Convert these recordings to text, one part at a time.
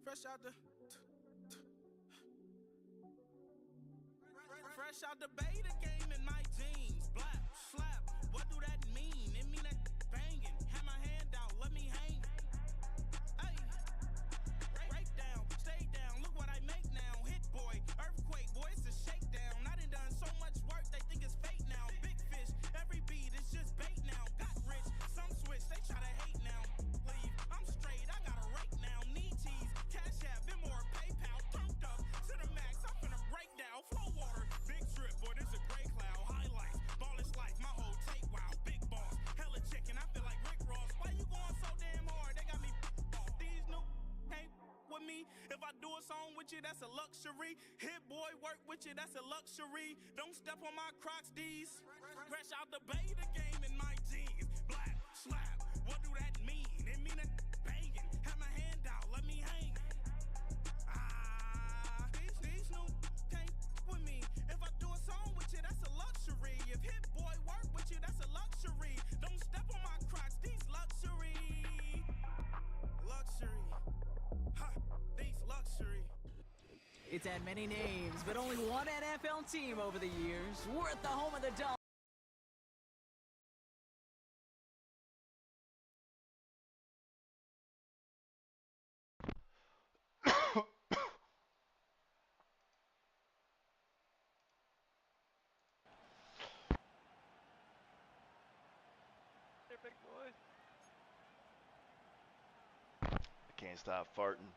Fresh out the beta game in my jeans. Blap, slap, what do that mean? It mean that banging. Have my hand out, let me hang. Hey, break down, stay down. Look what I make now. Hit boy, earthquake, boy, it's a shakedown. I done so much work, they think it's fake now. Big fish, every beat is just bait now. Got rich, some switch, they try to hate now. Leave, I'm straight, I got a rake now. Need cheese, cash app, Venmo or PayPal. Turned up to the max, I'm finna break down. Flow water, big trip, boy, this a gray cloud. Highlights, ball is life, my whole take, wow. Big boss, hella chicken, I feel like Rick Ross. Why you going so damn hard? They got me off. These new ain't with me. If I do a song with you, that's a luxury. Hit boy, work with you, that's a luxury. Don't step on my Crocs, D's. Fresh out the beta game in my jeans. Black, slap, what do that mean? It mean that banging. Have my hand out, let me hang. These new can't with me. If I do a song with you, that's a luxury. If hit boy work with you, that's a luxury. Don't step on my Crocs, these luxury. Luxury. Ha, these luxury. It's had many names, but only one NFL team over the years. We're at the home of the Dolphins. There, big boy. I can't stop farting.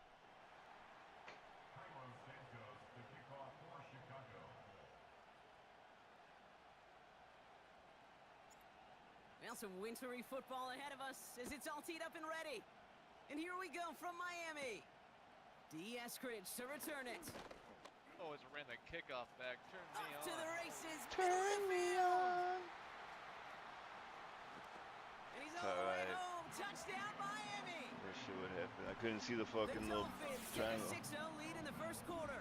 Well, some wintry football ahead of us as it's all teed up and ready. And here we go from Miami. D. Eskridge to return it. Oh, it's ran the kickoff back. Turn me Off on. to the races. Turn me on. And he's all the way Alright. home. Touchdown, Miami. That shit would happen. I couldn't see the The fucking little Dolphins triangle. take a 6-0 lead in the first quarter.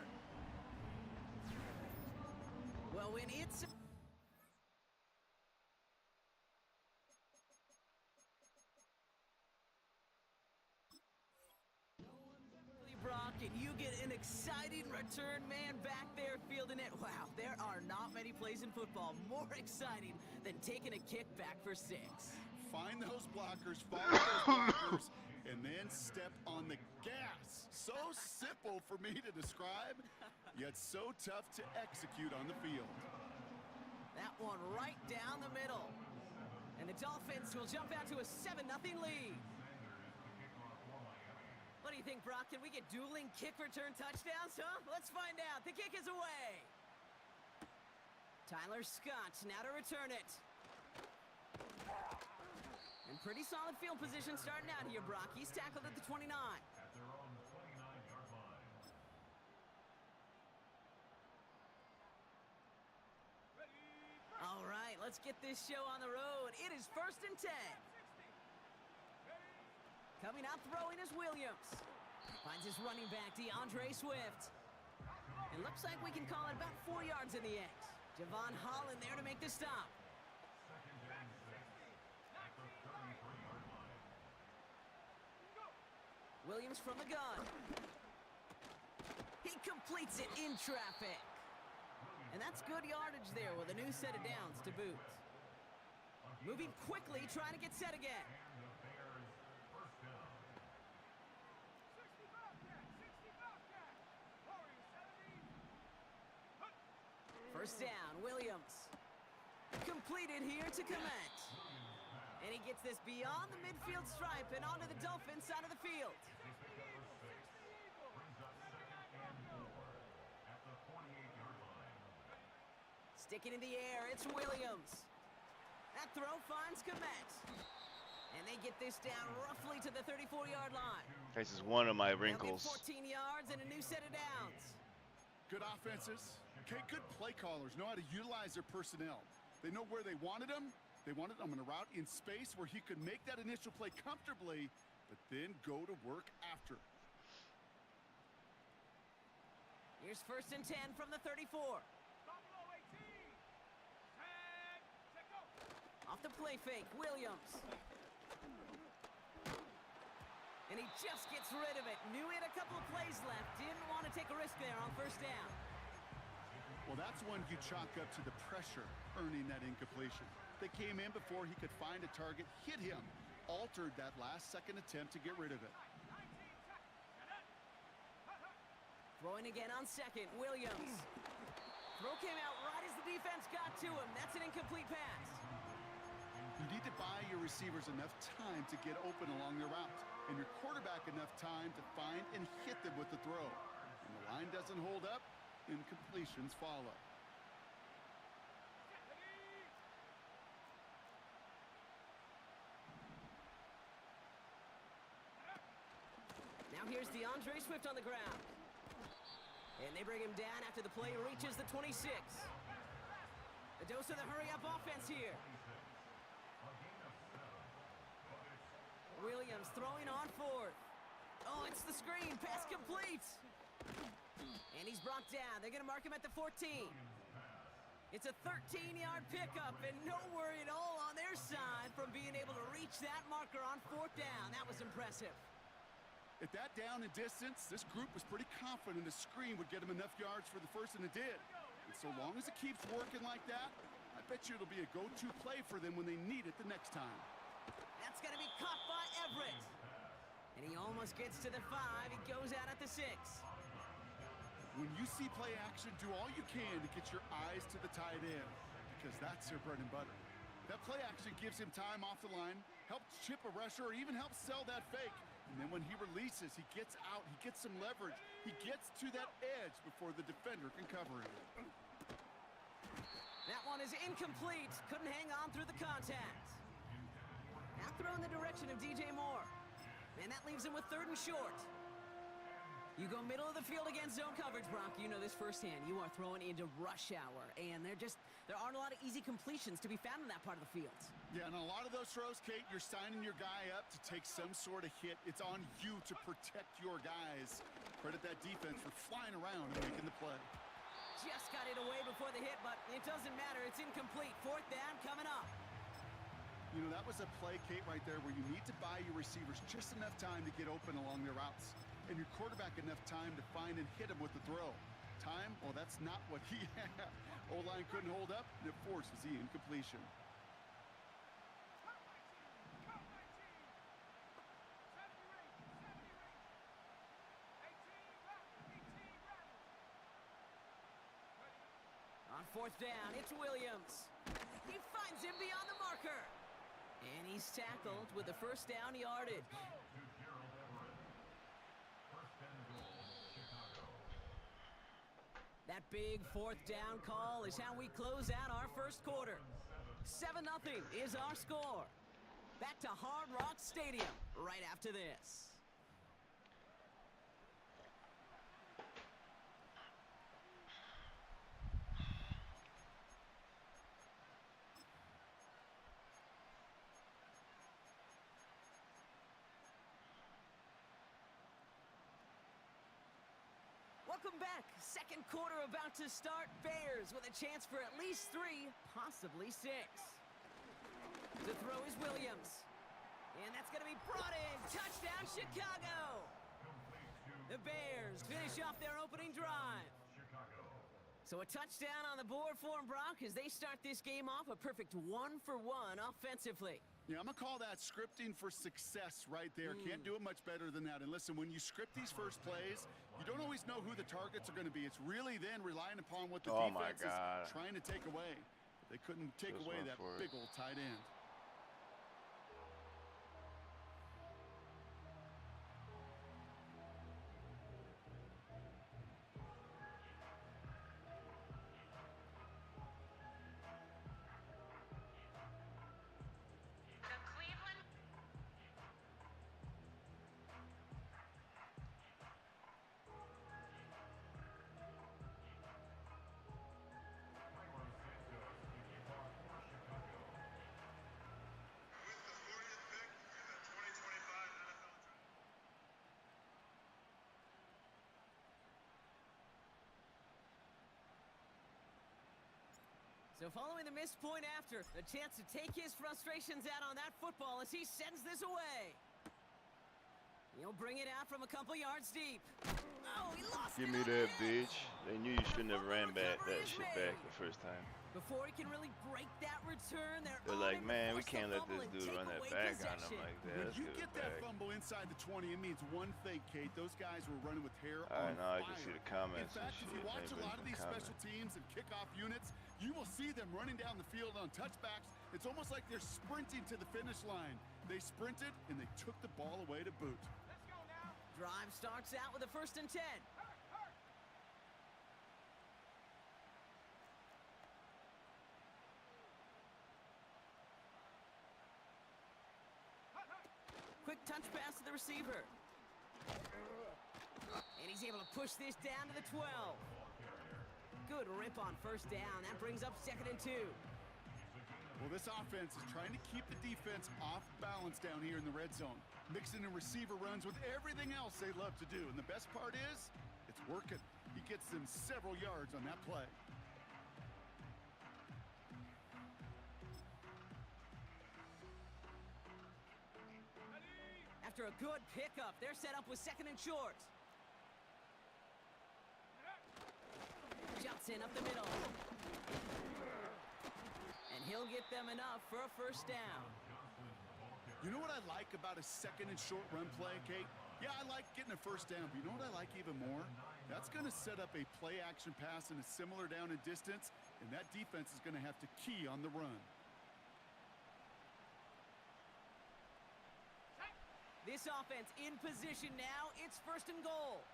Well, when it's... Brock, and you get an exciting return man back there fielding it. Wow, there are not many plays in football more exciting than taking a kick back for 6. Find those blockers, follow those blockers, and then step on the gas. So simple for me to describe, yet so tough to execute on the field. That one right down the middle. And the Dolphins will jump out to a 7-0 lead. What do you think, Brock? Can we get dueling kick return touchdowns, huh? Let's find out. The kick is away. Tyler Scott now to return it. And pretty solid field position starting out here, Brock. He's tackled at the 29. All right, let's get this show on the road. It is 1st and 10. Coming out throwing is Williams. Finds his running back, DeAndre Swift. It looks like we can call it about 4 yards in the end. Javon Holland there to make the stop. Williams from the gun. He completes it in traffic. And that's good yardage there with a new set of downs to boot. Moving quickly, trying to get set again. First down, Williams. Completed here to Komet. And he gets this beyond the midfield stripe and onto the Dolphins side of the field. Sticking in the air, it's Williams. That throw finds Komet. And they get this down roughly to the 34-yard line. This is one of my They'll get wrinkles. 14 yards and a new set of downs. Good offenses. Okay, good play callers know how to utilize their personnel. They know where they wanted them. They wanted them on a route in space where he could make that initial play comfortably, but then go to work after. Here's 1st and 10 from the 34. Off the play fake, Williams. And he just gets rid of it. Knew he had a couple of plays left. Didn't want to take a risk there on first down. Well, that's one you chalk up to the pressure earning that incompletion. They came in before he could find a target, hit him, altered that last-second attempt to get rid of it. Throwing again on second, Williams. Throw came out right as the defense got to him. That's an incomplete pass. You need to buy your receivers enough time to get open along their route, and your quarterback enough time to find and hit them with the throw. When the line doesn't hold up, incompletions follow. Now here's DeAndre Swift on the ground. And they bring him down after the play reaches the 26. A dose of the hurry-up offense here. Williams throwing on fourth. Oh, it's the screen. Pass complete. And he's brought down. They're going to mark him at the 14. It's a 13-yard pickup, and no worry at all on their side from being able to reach that marker on fourth down. That was impressive. At that down and distance, this group was pretty confident a screen would get him enough yards for the first, and it did. And so long as it keeps working like that, I bet you it'll be a go-to play for them when they need it the next time. That's going to be caught by Everett. And he almost gets to the 5. He goes out at the 6. When you see play action, do all you can to get your eyes to the tight end, because that's their bread and butter. That play action gives him time off the line, helps chip a rusher, or even helps sell that fake. And then when he releases, he gets out, he gets some leverage. He gets to that edge before the defender can cover him. That one is incomplete. Couldn't hang on through the contact. Now throw in the direction of DJ Moore. And that leaves him with 3rd and short. You go middle of the field against zone coverage, Brock. You know this firsthand. You are throwing into rush hour. And there aren't a lot of easy completions to be found in that part of the field. Yeah, and a lot of those throws, Kate, you're signing your guy up to take some sort of hit. It's on you to protect your guys. Credit that defense for flying around and making the play. Just got it away before the hit, but it doesn't matter. It's incomplete. 4th down coming up. You know, that was a play, Kate, right there where you need to buy your receivers just enough time to get open along their routes. And your quarterback enough time to find and hit him with the throw. Time? Well, that's not what he had. O-line couldn't hold up, and it forces the incompletion. On 4th down, it's Williams. He finds him beyond the marker. And he's tackled with the first down yardage. That big 4th down call is how we close out our first quarter. 7-0 is our score. Back to Hard Rock Stadium right after this. Welcome back. Second quarter about to start. Bears with a chance for at least 3, possibly 6. The throw is Williams. And that's going to be brought in. Touchdown, Chicago. The Bears finish off their opening drive. So a touchdown on the board for them, Brock, as they start this game off a perfect 1-for-1 offensively. Yeah, I'm going to call that scripting for success right there. Can't do it much better than that. And listen, when you script these first plays, you don't always know who the targets are going to be. It's really then relying upon what the defense is trying to take away. They couldn't take away that big old tight end. So following the missed point after, the chance to take his frustrations out on that football as he sends this away. He'll bring it out from a couple yards deep. Oh, he lost Give it me on that, the edge. bitch. They knew you shouldn't have ran that shit back the first time. Before he can really break that return, They're like, man, we can't let this dude run that back on him like that. When Let's you give get it that back. fumble inside the 20, it means one thing, Kate. Those guys were running with hair All on right, now I fire. can see the comments In fact, and if shit. you watch a Everybody's lot of been these special commenting. teams and kickoff units, you will see them running down the field on touchbacks. It's almost like they're sprinting to the finish line. They sprinted, and they took the ball away to boot. Drive starts out with a 1st and 10. Quick touch pass to the receiver. And he's able to push this down to the 12. Good rip on 1st down. That brings up 2nd and 2. Well, this offense is trying to keep the defense off balance down here in the red zone, mixing in receiver runs with everything else they love to do. And the best part is, it's working. He gets them several yards on that play. After a good pickup, they're set up with 2nd and short. Jumps in up the middle. And he'll get them enough for a 1st down. You know what I like about a 2nd and short run play, Kate? Yeah, I like getting a 1st down, but you know what I like even more? That's going to set up a play action pass in a similar down and distance, and that defense is going to have to key on the run. This offense in position now. It's 1st and goal.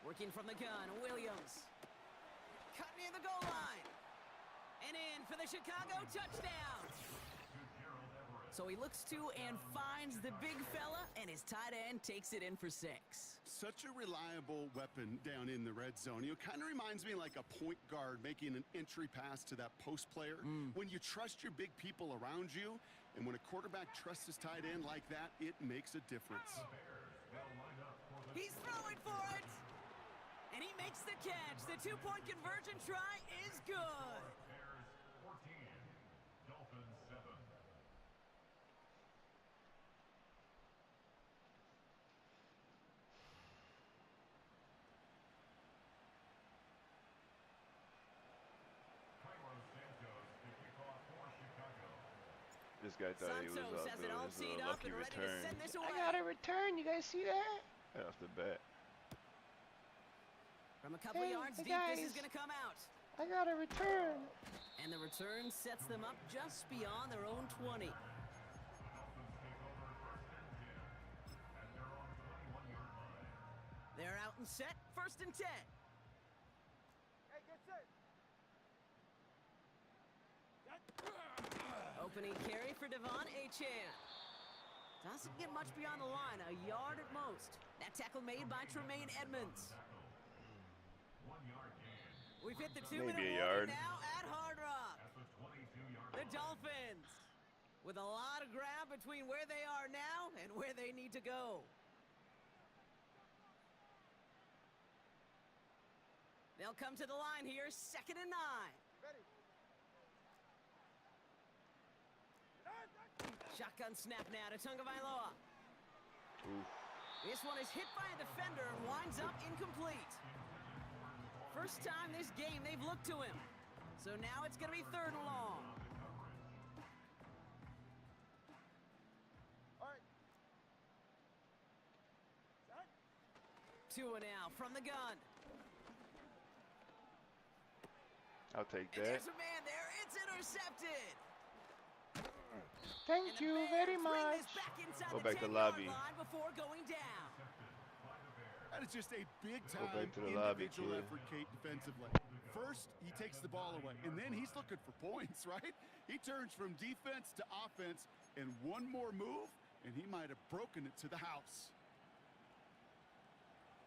Working from the gun, Williams. Cut near the goal line. And in for the Chicago touchdown. So he looks to and finds the big fella, and his tight end takes it in for 6. Such a reliable weapon down in the red zone. You know, kind of reminds me like a point guard making an entry pass to that post player. When you trust your big people around you, and when a quarterback trusts his tight end like that, it makes a difference. He's throwing for it. And he makes the catch. The 2-point conversion try is good. This guy thought he was Santos up has there. it all This is teed a up lucky and ready to return. send this away. I got a return. You guys see that? Right off the bat. From a couple yards deep, this is going to come out. I got a return. And the return sets them up just beyond their own 20. They're out and set. 1st and 10. Hey, get set. Opening carry for Devon Achane. Doesn't get much beyond the line, a yard at most. That tackle made by Tremaine Edmonds. We've hit the 2-minute Maybe a warning yard. now at Hard Rock. The Dolphins with a lot of ground between where they are now and where they need to go. They'll come to the line here, 2nd and 9. Ready. Shotgun snap now to Stankkyboi. Oof. This one is hit by a defender and winds up incomplete. First time this game they've looked to him. So now it's going to be 3rd and long. All right. Set. 2 and out from the gun. I'll take And that. there's a man there. It's intercepted. Thank you very much. Go back to lobby. Before going down. That is just a big-time back to the lobby, individual kid. effort, Kate, defensively. First, he takes the ball away, and then he's looking for points, right? He turns from defense to offense, and one more move, and he might have broken it to the house.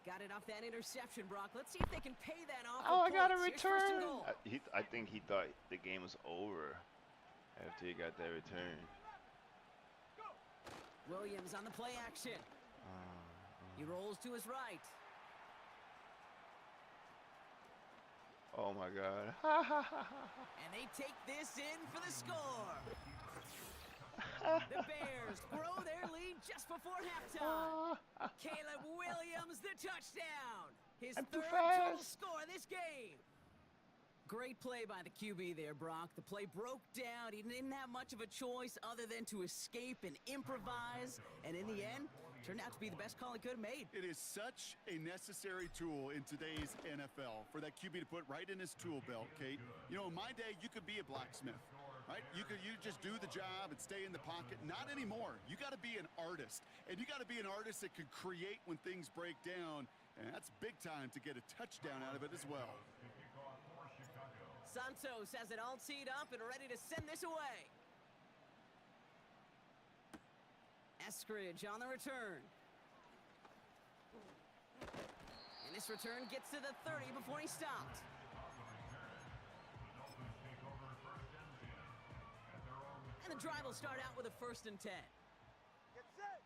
Got it off that interception, Brock. Let's see if they can pay that off. Oh, with I got a points. Here's 1st and return. goal. I think he thought the game was over after he got that return. Williams on the play action. He rolls to his right. Oh my God. And they take this in for the score. before halftime. Caleb Williams, the touchdown. His I'm too third total fast. score of this game. Great play by the QB there, Brock. The play broke down. He didn't have much of a choice other than to escape and improvise. And in the end, turned out to be the best call he could have made. It is such a necessary tool in today's NFL for that QB to put right in his tool belt, Kate. You know, in my day, you could be a blacksmith, right? You just do the job and stay in the pocket. Not anymore. You got to be an artist. And you got to be an artist that can create when things break down. And that's big time to get a touchdown out of it as well. Santos has it all teed up and ready to send this away. Eskridge on the return. And this return gets to the 30 before he stopped. And the drive will start out with a 1st and 10. Get set.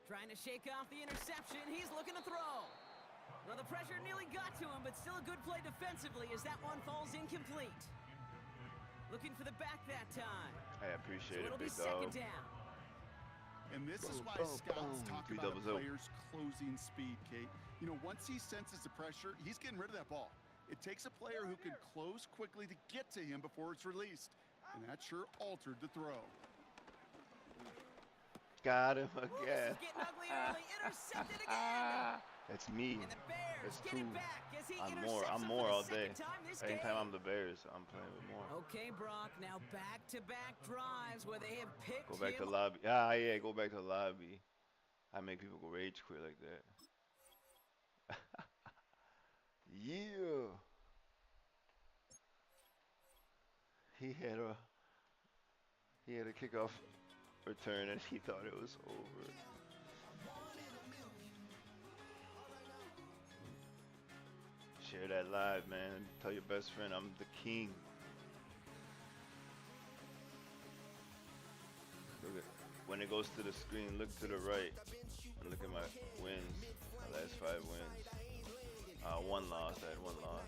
Trying to shake off the interception. He's looking to throw. Well, the pressure nearly got to him, but still a good play defensively as that one falls incomplete. Looking for the back that time. I appreciate So it'll it, be big dog. 2nd down. And this is why scouts talk about a player's closing speed, Kate. You know, once he senses the pressure, he's getting rid of that ball. It takes a player who can close quickly to get to him before it's released. And that sure altered the throw. Got him Ooh, this again. is getting ugly early. Intercepted again. That's me. And the Bears That's get two. it back as he I'm intercepts him more for all the day. second time this Anytime game. I'm the Bears, I'm playing with more. Okay, Brock, now back-to-back drives where they have picked Go back to him. lobby. Yeah, go back to lobby. I make people go rage quit like that. Yeah. He had a kickoff return and he thought it was over. Share that live, man. Tell your best friend I'm the king. Look at, when it goes to the screen, look to the right and look at my wins. My last 5 wins. 1 loss. I had 1 loss.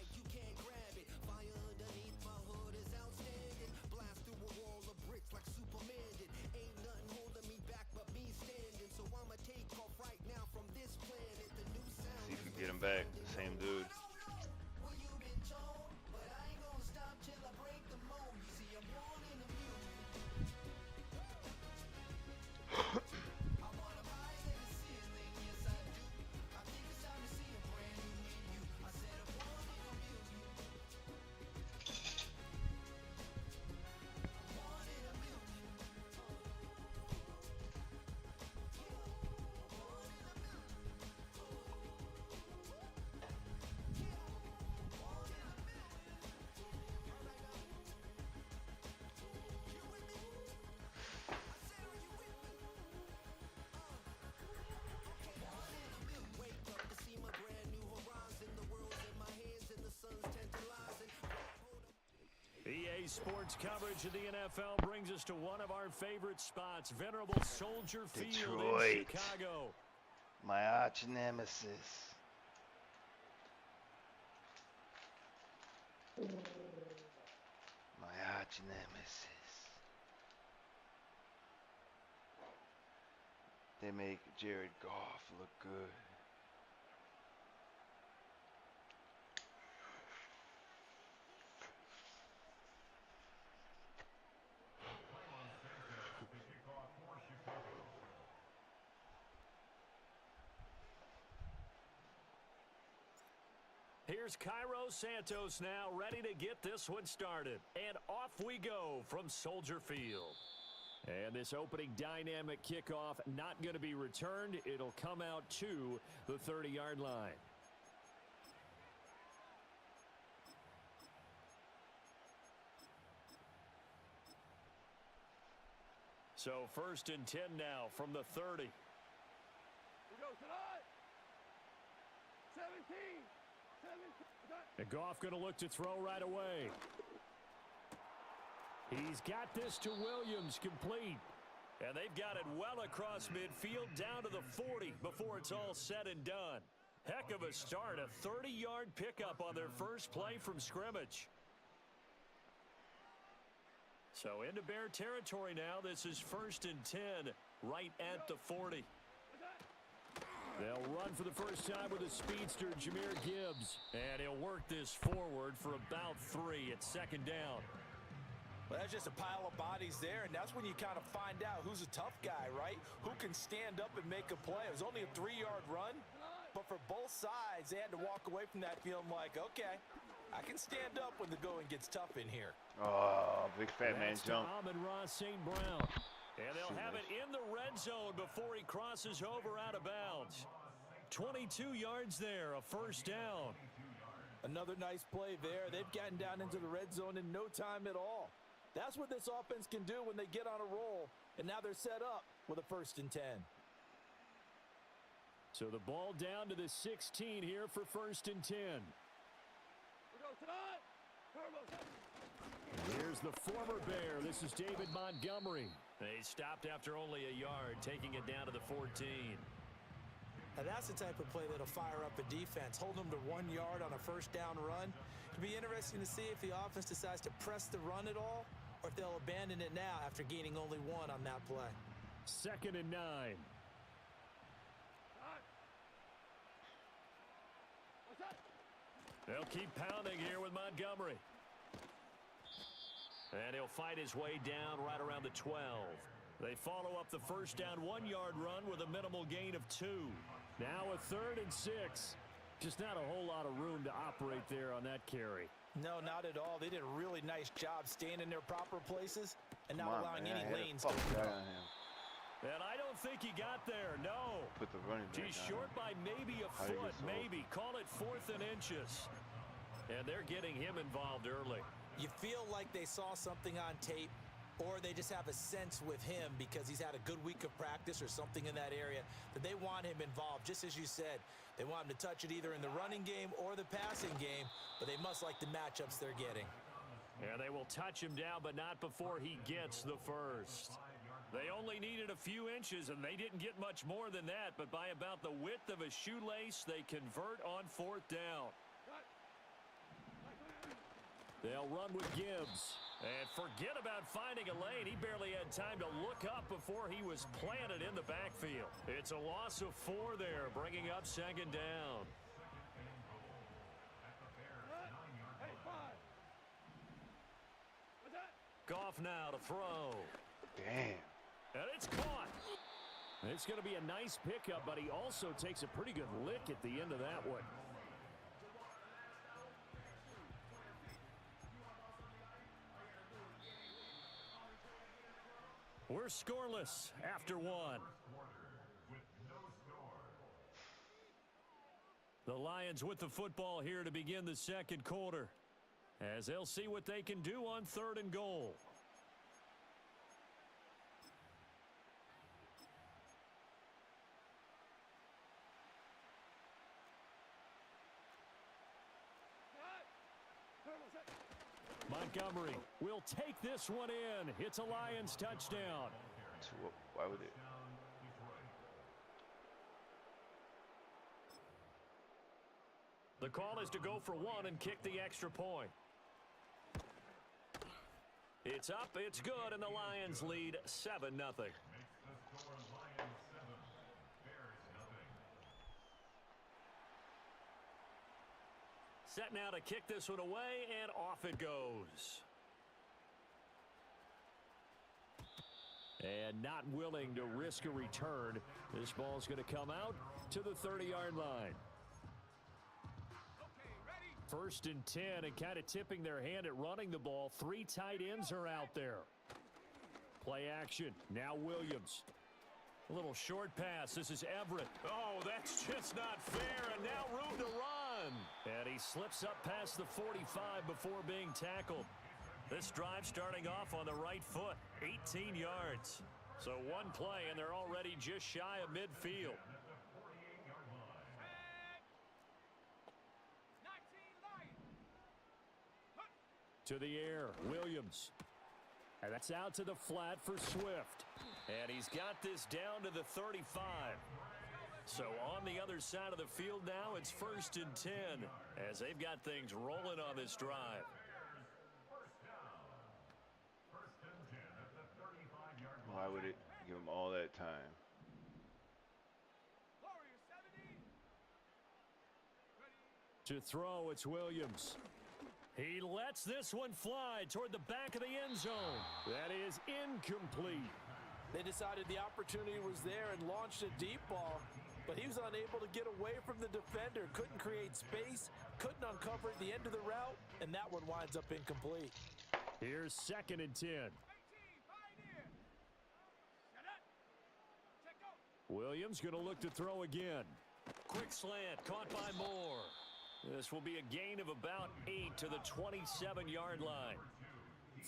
See if we can get him back. Same dude. EA Sports coverage of the NFL brings us to one of our favorite spots, venerable Soldier Field in Chicago. My arch nemesis. My arch nemesis. They make Jared Goff look good. Here's Cairo Santos now, ready to get this one started. And off we go from Soldier Field. And this opening dynamic kickoff not going to be returned. It'll come out to the 30-yard line. So 1st and 10 now from the 30. We go tonight. 17. And Goff going to look to throw right away. He's got this to Williams, complete. And they've got it well across midfield down to the 40 before it's all said and done. Heck of a start, a 30-yard pickup on their first play from scrimmage. So into Bear territory now. This is 1st and 10, right at the 40. They'll run for the first time with a speedster, Jahmyr Gibbs. And he'll work this forward for about 3 at 2nd down. Well, that's just a pile of bodies there, and that's when you kind of find out who's a tough guy, right? Who can stand up and make a play. It was only a 3-yard run, but for both sides, they had to walk away from that feeling like, okay, I can stand up when the going gets tough in here. Oh, big fat man jump. Amon-Ra St. Brown. And they'll have it in the red zone before he crosses over out of bounds. 22 yards there, a 1st down. Another nice play there. They've gotten down into the red zone in no time at all. That's what this offense can do when they get on a roll. And now they're set up with a 1st and 10. So the ball down to the 16 here for 1st and 10. Here's the former Bear. This is David Montgomery. They stopped after only a yard, taking it down to the 14. Now that's the type of play that'll fire up a defense. Hold them to 1 yard on a 1st down run. It'll be interesting to see if the offense decides to press the run at all, or if they'll abandon it now after gaining only 1 on that play. 2nd and 9. They'll keep pounding here with Montgomery. And he'll fight his way down right around the 12. They follow up the 1st down 1-yard run with a minimal gain of 2. Now a 3rd and 6. Just not a whole lot of room to operate there on that carry. No, not at all. They did a really nice job staying in their proper places and not allowing any lanes to open up. And I don't think he got there, no. Put the running back He's down. short by maybe a foot, maybe. Call it 4th and inches. And they're getting him involved early. You feel like they saw something on tape, or they just have a sense with him because he's had a good week of practice or something in that area that they want him involved. Just as you said, they want him to touch it either in the running game or the passing game, but they must like the matchups they're getting. And they will touch him down, but not before he gets the 1st. They only needed a few inches, and they didn't get much more than that, but by about the width of a shoelace, they convert on 4th down. They'll run with Gibbs. And forget about finding a lane. He barely had time to look up before he was planted in the backfield. It's a loss of 4 there, bringing up 2nd down. Goff now to throw. Damn. And it's caught. It's going to be a nice pickup, but he also takes a pretty good lick at the end of that one. We're scoreless after 1. The Lions with the football here to begin the 2nd quarter, as they'll see what they can do on 3rd and goal. Montgomery will take this one in. It's a Lions touchdown. So why would it? The call is to go for 1 and kick the extra point. It's up, it's good, and the Lions lead 7-0. Set now to kick this one away, and off it goes. And not willing to risk a return. This ball's going to come out to the 30-yard line. 1st and 10, and kind of tipping their hand at running the ball. 3 tight ends are out there. Play action. Now Williams. A little short pass. This is Everett. Oh, that's just not fair, and now room to run. And he slips up past the 45 before being tackled. This drive starting off on the right foot. 18 yards. So 1 play, and they're already just shy of midfield. To the air, Williams. And that's out to the flat for Swift. And he's got this down to the 35. So on the other side of the field now, it's 1st and 10 as they've got things rolling on this drive. Give him all that time. To throw, it's Williams. He lets this one fly toward the back of the end zone. That is incomplete. They decided the opportunity was there and launched a deep ball, but he was unable to get away from the defender, couldn't create space, couldn't uncover at the end of the route, and that one winds up incomplete. Here's 2nd and 10. Williams going to look to throw again. Quick slant, caught by Moore. This will be a gain of about 8 to the 27-yard line.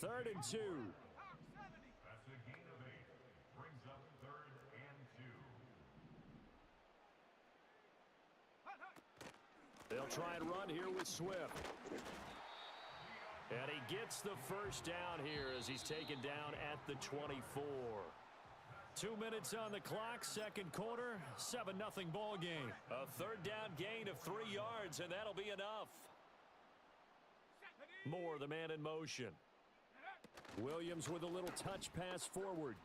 3rd and 2. They'll try and run here with Swift. And he gets the first down here as he's taken down at the 24. 2 minutes on the clock, 2nd quarter, 7-0 ball game. A 3rd down gain of 3 yards, and that'll be enough. Moore, the man in motion. Williams with a little touch pass forward.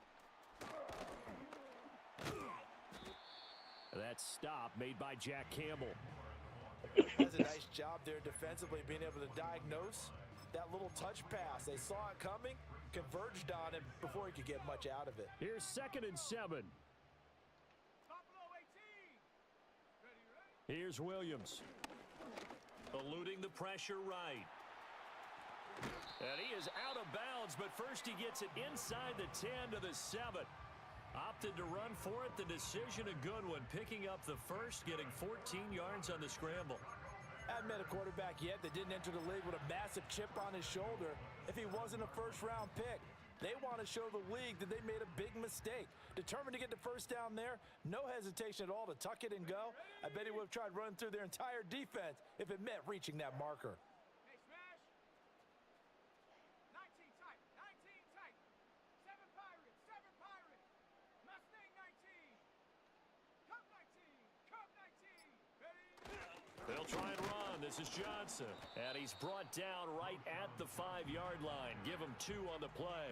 That stop made by Jack Campbell. Does a nice job there defensively, being able to diagnose that little touch pass. They saw it coming, converged on him before he could get much out of it. Here's 2nd and 7. Here's Williams. Eluding the pressure right. And he is out of bounds, but first he gets it inside the 10 to the 7. Opted to run for it. The decision a good one. Picking up the first, getting 14 yards on the scramble. Haven't met a quarterback yet that didn't enter the league with a massive chip on his shoulder if he wasn't a first-round pick. They want to show the league that they made a big mistake. Determined to get the first down there, no hesitation at all to tuck it and go. I bet he would have tried running through their entire defense if it meant reaching that marker. They'll try and run. This is Johnson. And he's brought down right at the 5-yard line. Give him 2 on the play.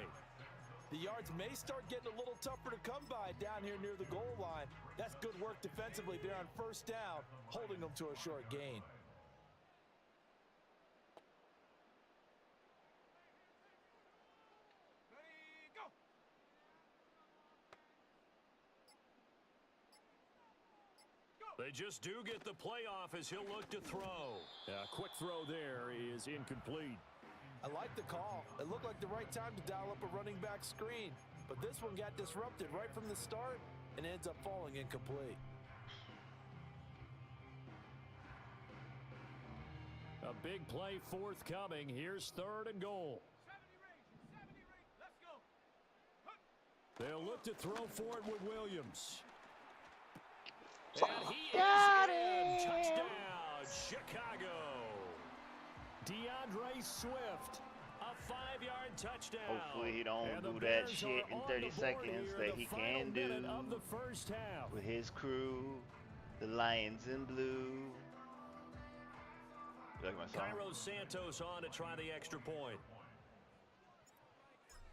The yards may start getting a little tougher to come by down here near the goal line. That's good work defensively there on 1st down, holding them to a short gain. They just do get the playoff as he'll look to throw. A quick throw there is incomplete. I like the call. It looked like the right time to dial up a running back screen, but this one got disrupted right from the start and ends up falling incomplete. A big play forthcoming. Here's 3rd and goal. They'll look to throw for it with Williams. And he is in. Touchdown, Chicago. DeAndre Swift, a 5-yard touchdown. Hopefully he don't do that shit in 30 seconds that he can do of the first half. with his crew, the Lions in blue. You like my song? Cairo Santos on to try the extra point.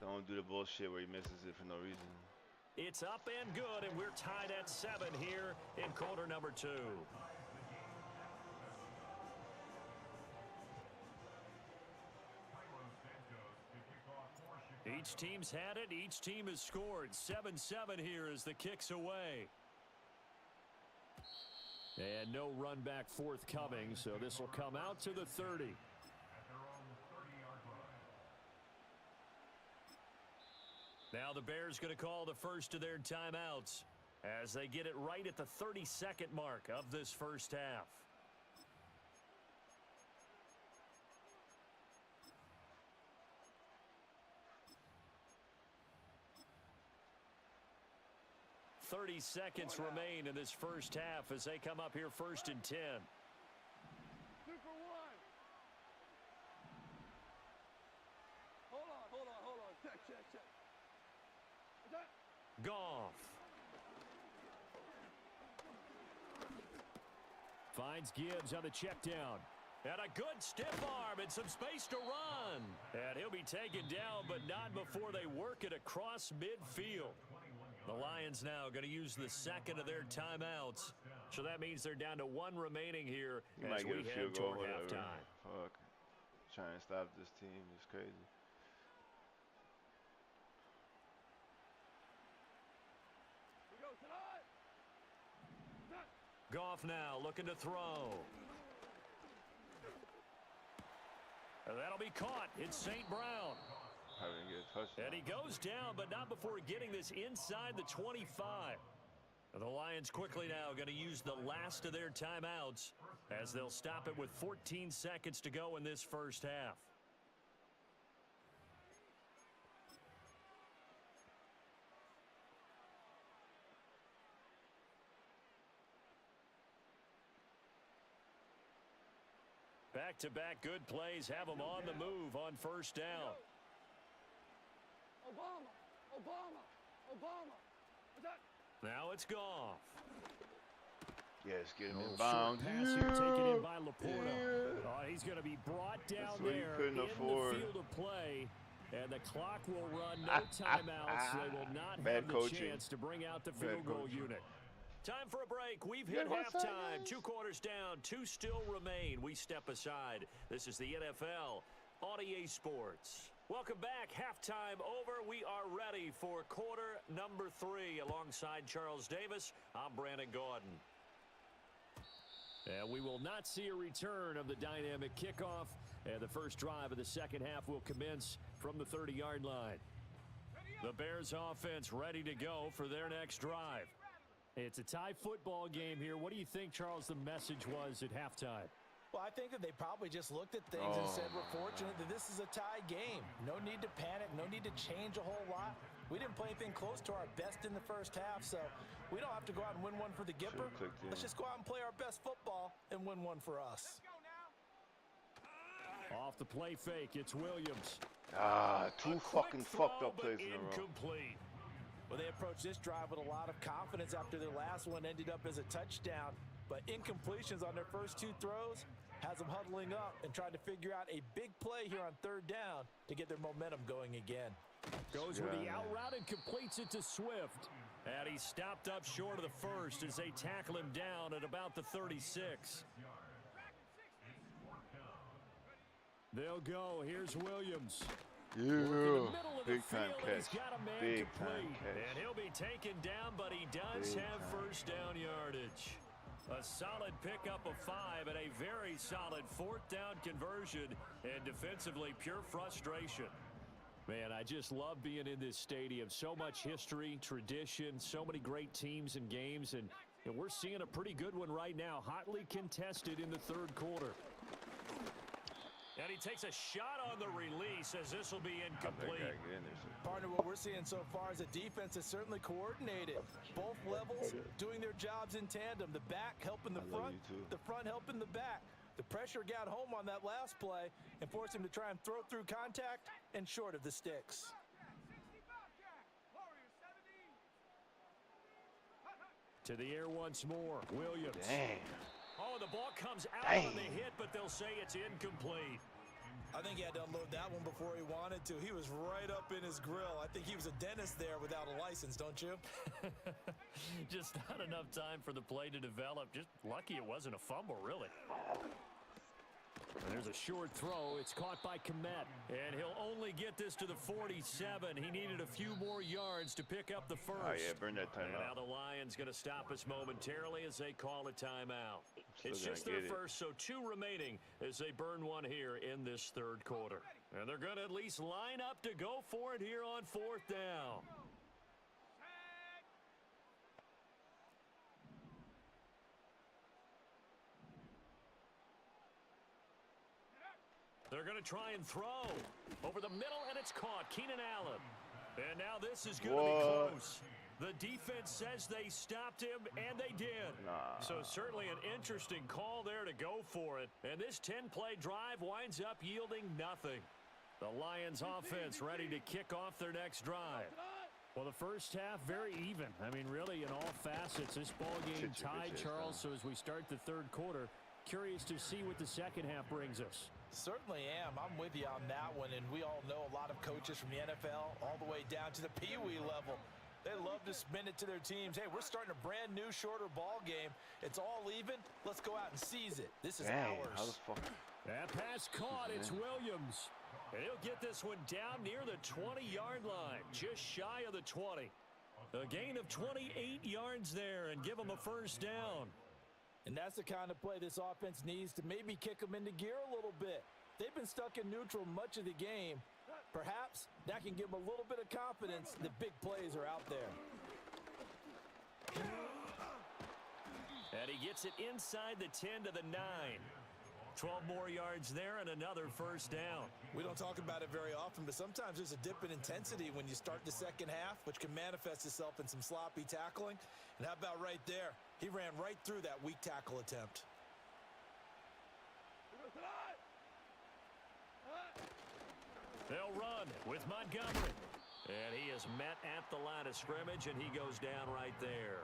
Don't do the bullshit where he misses it for no reason. It's up and good, and we're tied at 7 here in quarter number 2. Each team's had it. Each team has scored. 7-7 here as the kick's away. And no run back forthcoming, so this will come out to the 30. Now the Bears going to call the first of their timeouts as they get it right at the 32nd mark of this first half. "30 seconds remain in this first half as they come up here 1st and 10. 2 for 1. Hold on. Check. Goff finds Gibbs on the check down. And a good stiff arm and some space to run. And he'll be taken down, but not before they work it across midfield. The Lions now going to use the second of their timeouts. So that means they're down to one remaining here You as might get we a head field goal, toward whatever. halftime. Fuck. Trying to stop this team is crazy. We go tonight. Goff now looking to throw. And that'll be caught. It's St. Brown. Probably didn't get a touchdown. And he goes down, but not before getting this inside the 25. The Lions quickly now going to use the last of their timeouts as they'll stop it with 14 seconds to go in this first half. Back-to-back good plays have them on the move on first down. Obama. What's that? Now it's Goff. Yes, get him in Short bounds. pass here taken in by Laporta. Oh, he's going to be brought down That's what you there couldn't in afford. the field of play. And the clock will run, no timeouts. They will not Bad have the coaching. chance to bring out the field goal unit. Time for a break. We've You hit got 1 halftime. second. 2 quarters down. 2 still remain. We step aside. This is the NFL on EA Sports. Welcome back. Halftime over. We are ready for quarter number 3. Alongside Charles Davis, I'm Brandon Gordon. And we will not see a return of the dynamic kickoff. And the first drive of the second half will commence from the 30-yard line. The Bears offense ready to go for their next drive. It's a tie football game here. What do you think, Charles, the message was at halftime? Well, I think that they probably just looked at things and said, we're fortunate that this is a tie game. No need to panic. No need to change a whole lot. We didn't play anything close to our best in the first half, so we don't have to go out and win one for the Gipper. Let's just go out and play our best football and win one for us. Off the play fake, it's Williams. Two fucking fucked up plays in a row. Incomplete. Well, they approached this drive with a lot of confidence after their last one ended up as a touchdown. But incompletions on their first 2 throws has them huddling up and trying to figure out a big play here on 3rd down to get their momentum going again. Goes with the out route and completes it to Swift. And he stopped up short of the first as they tackle him down at about the 36. They'll go. Here's Williams. Yeah. Big time catch. Big time catch. And he'll be taken down, but he does have first down yardage. A solid pickup of 5 and a very solid 4th down conversion, and defensively pure frustration. Man, I just love being in this stadium. So much history, tradition, so many great teams and games, and we're seeing a pretty good one right now, hotly contested in the 3rd quarter. And he takes a shot on the release as this will be incomplete. Partner, what we're seeing so far is a defense that's certainly coordinated. Both levels doing their jobs in tandem. The back helping the front helping the back. The pressure got home on that last play and forced him to try and throw through contact and short of the sticks. To the air once more, Williams. Damn. Oh, the ball comes out on the hit, but they'll say it's incomplete. I think he had to unload that one before he wanted to. He was right up in his grill. I think he was a dentist there without a license, don't you? Just not enough time for the play to develop. Just lucky it wasn't a fumble, really. And there's a short throw. It's caught by Komet. And he'll only get this to the 47. He needed a few more yards to pick up the first. Oh, yeah, burn that timeout. And now the Lions going to stop us momentarily as they call a timeout. It's just their first, so 2 remaining as they burn one here in this 3rd quarter. And they're going to at least line up to go for it here on 4th down. They're going to try and throw over the middle, and it's caught. Keenan Allen. And now this is going to be close. The defense says they stopped him, and they did. So certainly an interesting call there to go for it. And this 10-play drive winds up yielding nothing. The Lions offense ready to kick off their next drive. Well, the first half, very even. I mean, really, in all facets, this ball game tied, Charles. So as we start the 3rd quarter, curious to see what the second half brings us. Certainly am. I'm with you on that one, and we all know a lot of coaches from the NFL all the way down to the Pee Wee level They love to spin it to their teams. Hey, we're starting a brand new, shorter ball game. It's all even. Let's go out and seize it. This is Dang, ours. how the fuck? That pass caught. It's Williams. And he'll get this one down near the 20-yard line, just shy of the 20. A gain of 28 yards there and give them a first down. And that's the kind of play this offense needs to maybe kick them into gear a little bit. They've been stuck in neutral much of the game. Perhaps that can give them a little bit of confidence that big plays are out there. And he gets it inside the 10 to the 9. 12 more yards there and another first down. We don't talk about it very often, but sometimes there's a dip in intensity when you start the second half, which can manifest itself in some sloppy tackling. And how about right there? He ran right through that weak tackle attempt. They'll run with Montgomery. And he is met at the line of scrimmage, and he goes down right there.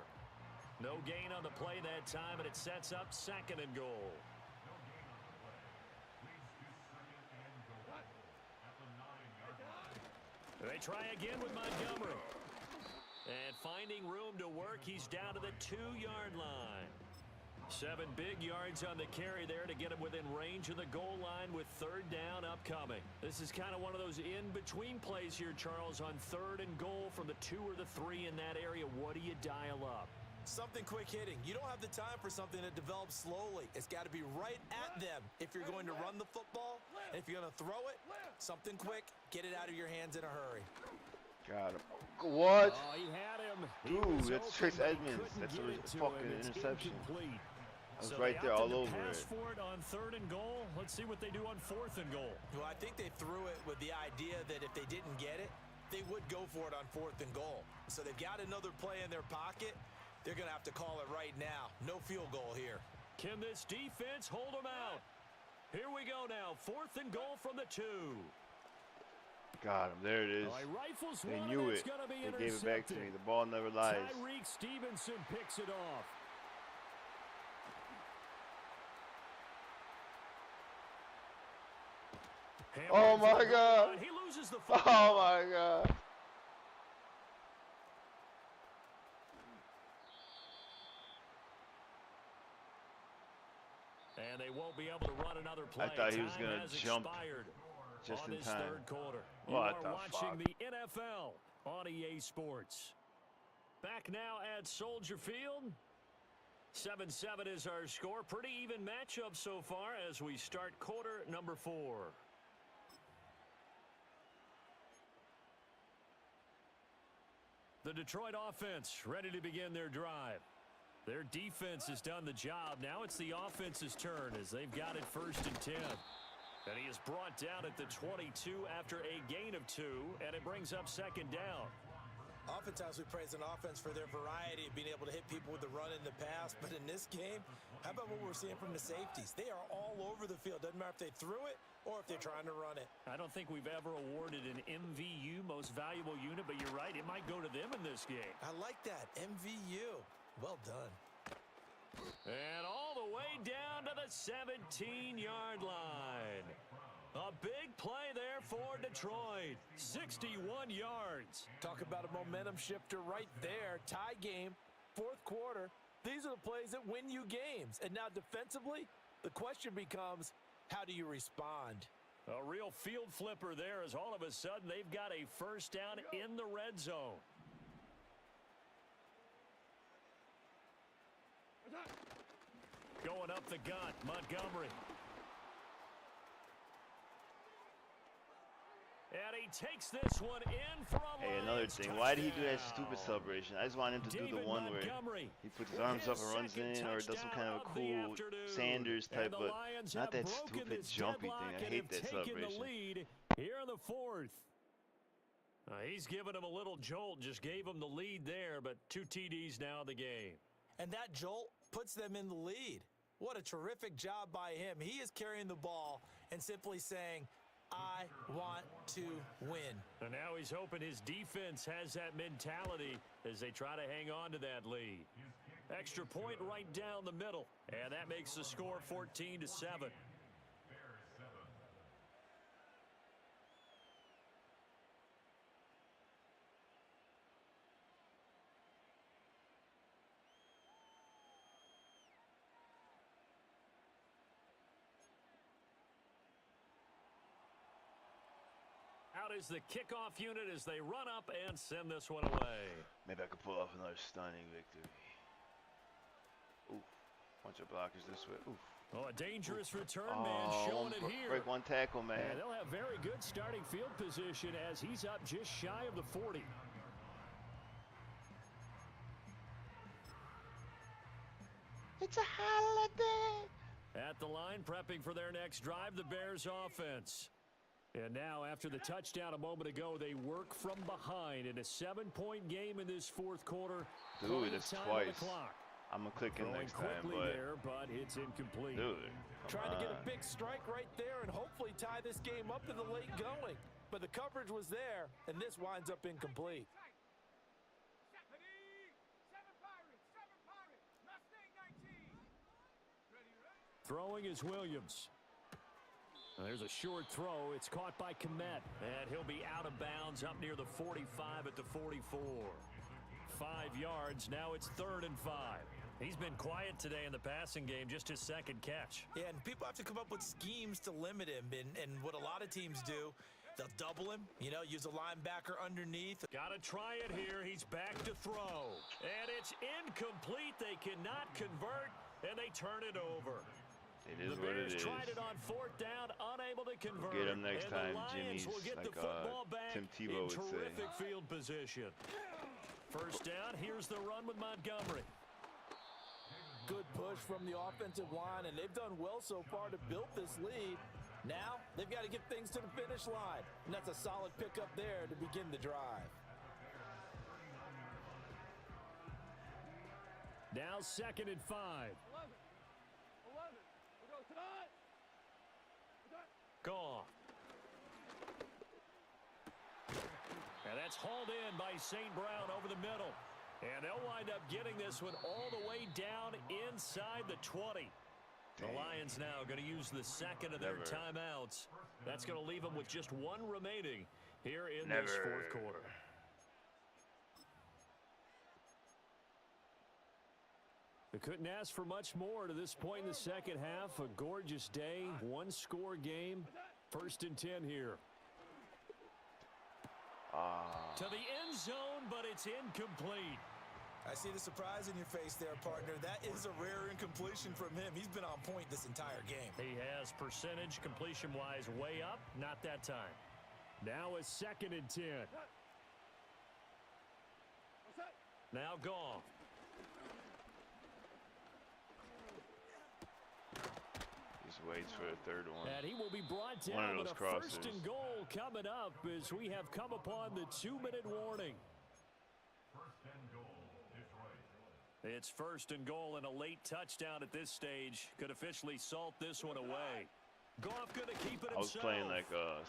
No gain on the play that time, and it sets up 2nd and goal. They try again with Montgomery. And finding room to work, he's down to the 2-yard line. 7 big yards on the carry there to get him within range of the goal line with 3rd down upcoming. This is kind of one of those in-between plays here, Charles, on 3rd and goal from the 2 or the 3 in that area. What do you dial up? Something quick hitting. You don't have the time for something that develops slowly. It's got to be right at them if you're going to run the football. And if you're going to throw it, something quick, get it out of your hands in a hurry. Got him. What? Oh, he had him. Dude, that's Chase Edmonds. That's a fucking interception. I was right there all over pass it. For it on 3rd and goal. Let's see what they do on 4th and goal. Well, I think they threw it with the idea that if they didn't get it, they would go for it on 4th and goal. So they've got another play in their pocket. They're going to have to call it right now. No field goal here. Can this defense hold them out? Here we go now. 4th and goal from the 2. Got him. There it is. Rifles They one, knew it's it. gonna be They gave it back to me. The ball never lies. Tyreek Stevenson picks it off. Oh my God. He loses the football. Oh my God. And they won't be able to run another play. I thought he was Time gonna has jump expired just on in this time. 3rd quarter. You What are the watching fuck? the NFL on EA Sports. Back now at Soldier Field. 7-7 is our score. Pretty even matchup so far as we start quarter number 4. The Detroit offense ready to begin their drive. Their defense has done the job. Now it's the offense's turn as they've got it 1st and 10. And he is brought down at the 22 after a gain of 2, and it brings up 2nd down. Oftentimes we praise an offense for their variety of being able to hit people with the run in the pass, but in this game, how about what we're seeing from the safeties? They are all over the field. Doesn't matter if they threw it or if they're trying to run it. I don't think we've ever awarded an MVU, most valuable unit, but you're right, it might go to them in this game. I like that, MVU. Well done. And all the way down to the 17-yard line. A big play there for Detroit. 61 yards. Talk about a momentum shifter right there. Tie game, 4th quarter. These are the plays that win you games. And now defensively, the question becomes, how do you respond? A real field flipper there as all of a sudden they've got a first down in the red zone. Going up the gut, Montgomery. And he takes this one in for a Hey, another Lions thing. touchdown. Why did he do that stupid celebration? I just want him to do the David one where Montgomery he puts his with arms up his and runs second in, or does some kind of a touchdown cool afternoon. Sanders type, And the but Lions not have that broken stupid this jumpy deadlock thing. I and hate have that taken celebration. the lead here in the 4th. He's giving him a little jolt, just gave him the lead there, but 2 TDs now in the game. And that jolt puts them in the lead. What a terrific job by him. He is carrying the ball and simply saying, I want to win. And now he's hoping his defense has that mentality as they try to hang on to that lead. Extra point right down the middle, and that makes the score 14-7. out is the kickoff unit as they run up and send this one away. Maybe I could pull off another stunning victory. Ooh, bunch of blockers this way. Ooh. Oh, a dangerous return man showing it here. Break one tackle, man. And they'll have very good starting field position as he's up just shy of the 40. It's a holiday. At the line, prepping for their next drive, the Bears offense. And now, after the touchdown a moment ago, they work from behind in a 7-point game in this fourth quarter. Dude, it's twice. I'm going to click in next time, but it's incomplete. Dude, trying to get a big strike right there and hopefully tie this game up in the late going. But the coverage was there, and this winds up incomplete. Throwing is Williams. There's a short throw. It's caught by Komet, and he'll be out of bounds up near the 45 at the 44. 5 yards. Now it's 3rd and 5. He's been quiet today in the passing game, just his second catch. Yeah, and people have to come up with schemes to limit him, and what a lot of teams do, they'll double him, use a linebacker underneath. Got to try it here. He's back to throw. And it's incomplete. They cannot convert, and they turn it over. It is what it is. The Bears tried it on 4th down, unable to convert. We'll get him next time, Jimmy's will get the football back Tim Tebow in would say. Terrific field position. 1st down, here's the run with Montgomery. Good push from the offensive line, and they've done well so far to build this lead. Now, they've got to get things to the finish line, and that's a solid pickup there to begin the drive. Now 2nd and 5. 11. We go tonight. Goff. And that's hauled in by St. Brown over the middle. And they'll wind up getting this one all the way down inside the 20. The Lions now going to use the second of their timeouts. That's going to leave them with just 1 remaining here in this 4th quarter. They couldn't ask for much more to this point in the second half. A gorgeous day, 1-score game. 1st and 10 here. To the end zone, but it's incomplete. I see the surprise in your face there, partner. That is a rare incompletion from him. He's been on point this entire game. He has percentage completion-wise way up. Not that time. Now a 2nd and 10. Now Goff. Just waits for a 3rd one. And he will be brought down with a 1st and goal coming up as we have come upon the 2-minute warning. It's 1st and goal, and a late touchdown at this stage could officially salt this one away. Goff going to keep it himself. I was playing like a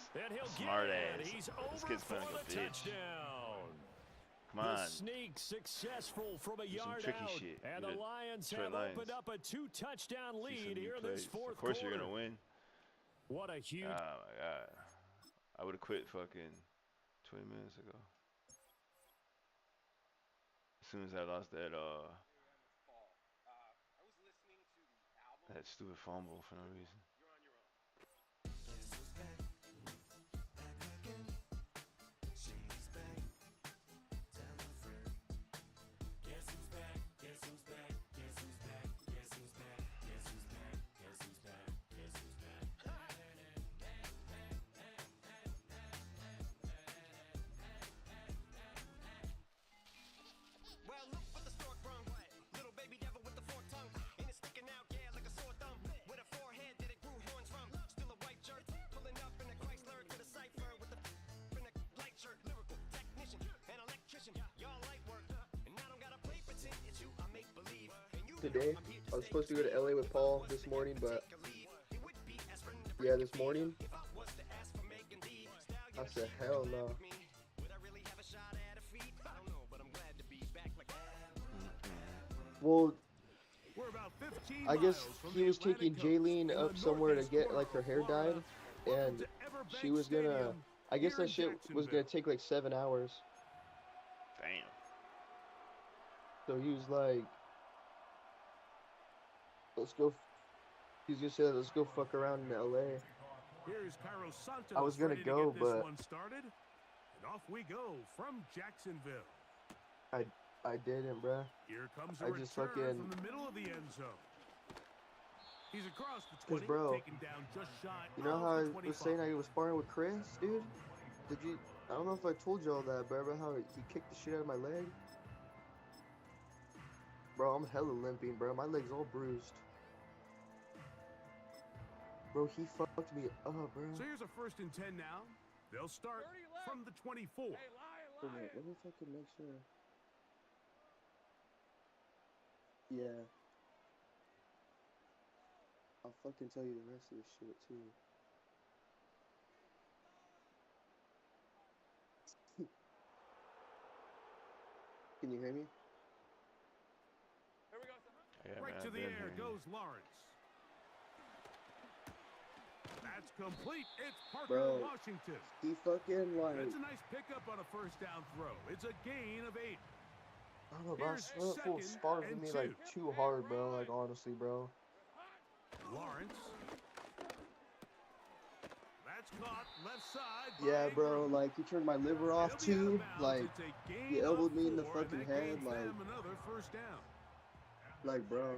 smart ass. He's this kid's playing like a bitch. Touchdown. Come on. The sneak successful from a yard tricky out. shit. And the Lions have opened up a 2-touchdown lead here in this 4th quarter. Of course you're going to win. What a huge... Oh, my God. I would have quit fucking 20 minutes ago. As soon as I lost that that stupid fumble for no reason. Today, I was supposed to go to LA with Paul this morning, but yeah, this morning I said hell no. Well, I guess he was taking Jaylene up somewhere to get like her hair dyed, and she was gonna, I guess that shit was gonna take like 7 hours. Damn. So he was like, let's go, he's just said, let's go fuck around in LA. Here's Cairo Santos I was gonna ready go, to get this but one started. And off we go from Jacksonville. I didn't, bruh. Here comes a I just return fucking. from the middle of the end zone. He's across the 20, Cause bro, taken down just shy you know of how the I 25. was saying I was sparring with Chris, dude? Did you? I don't know if I told you all that, bro, about how he kicked the shit out of my leg. Bro, I'm hella limping, bro. My leg's all bruised. Bro, he fucked me up, bro. So here's a 1st and 10 now. They'll start from the 24. Wait a minute, let me fucking make sure. Yeah. I'll fucking tell you the rest of this shit, too. Can you hear me? Yeah, Right man, to I've the been air here. goes Lawrence. That's complete. It's Parker Bro, Washington. he fucking, like... That's a nice pickup on a 1st down throw. It's a gain of 8. I don't know, bro. Here's Swimming pool second sparred with and me, 2. like, too hard, bro. Like, honestly, bro. Lawrence. That's caught left side. Yeah, by bro, Ingram. like, he turned my liver off, It'll be out of too. bounds. Like, It's a gain he of elbowed me in the 4, and fucking that head, gains like... them another 1st down. Like, bro.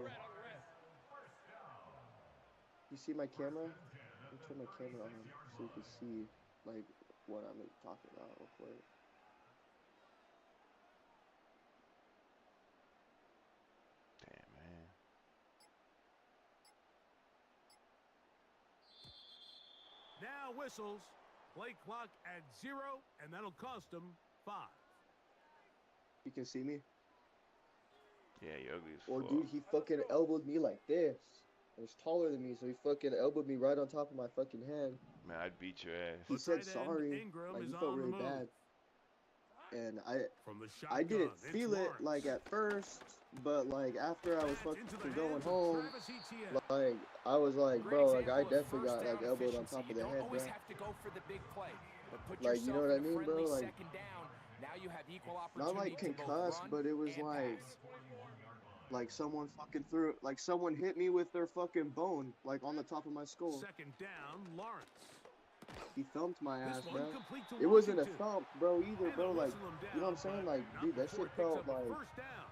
You see my camera? Let me turn my camera on so you can see, like, what I'm talking about real quick. Damn, man. Now whistles. Play clock at 0, and that'll cost them 5. You can see me? Yeah, you ugly as Or, fuck. dude, he fucking elbowed me like this. And he's taller than me, so he fucking elbowed me right on top of my fucking head. Man, I'd beat your ass. He The said tight end, sorry. Ingram, Like, is he felt on the really move. bad. And From the I didn't shotgun, feel it's it, Lawrence. like, at first. But, like, after I was That's into the fucking going hands of home, Travis Etienne. like, I was like, Great bro, like, I example of definitely got, first like, down elbowed on efficiency. top of You the don't head, always bro. have to go for the big play, but put Like, you know yourself what I in a mean, bro? friendly Like, 2nd down. Now you have equal not opportunity like to both concussed, run but it was and like, pass. someone fucking threw, like, someone hit me with their fucking bone, like, on the top of my skull. 2nd down, Lawrence. He thumped my ass, This one bro. complete to It wasn't a Washington. thump, bro, either, And bro. they'll Like, whistle him you know what I'm down, saying? but Like, not dude, that before shit it picks felt up a like, 1st down.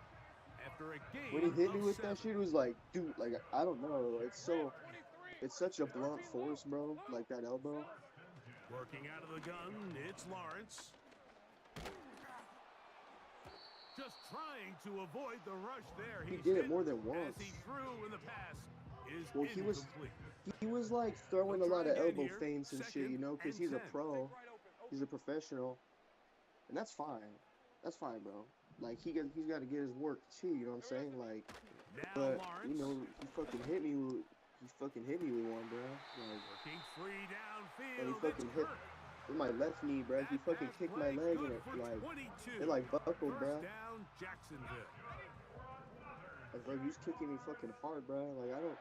After a gain when he hit me of with 7. that shit, it was like, dude, like, I don't know. It's such a blunt force, bro. Like, that elbow. Working out of the gun, it's Lawrence. Just trying to avoid the rush there. He He's did it hit more than once. As he threw, and the pass is Well, incomplete. he was, like, throwing a They'll lot try of again elbow here. feints and shit, you know, because 2nd he's a and 10. pro. He's a professional. And that's fine. That's fine, bro. Like, he's got to get his work, too, you know what I'm saying? Like, Now but, Lawrence. you know, he fucking hit me with one, bro. Like, Working free downfield. and he fucking it's hit Kirk. with my left knee, bro. He That fucking pass kicked play my leg good and for 22. it like buckled, 1st bro. down, Jacksonville. Like, bro, he's kicking me fucking hard, bro. Like, I don't,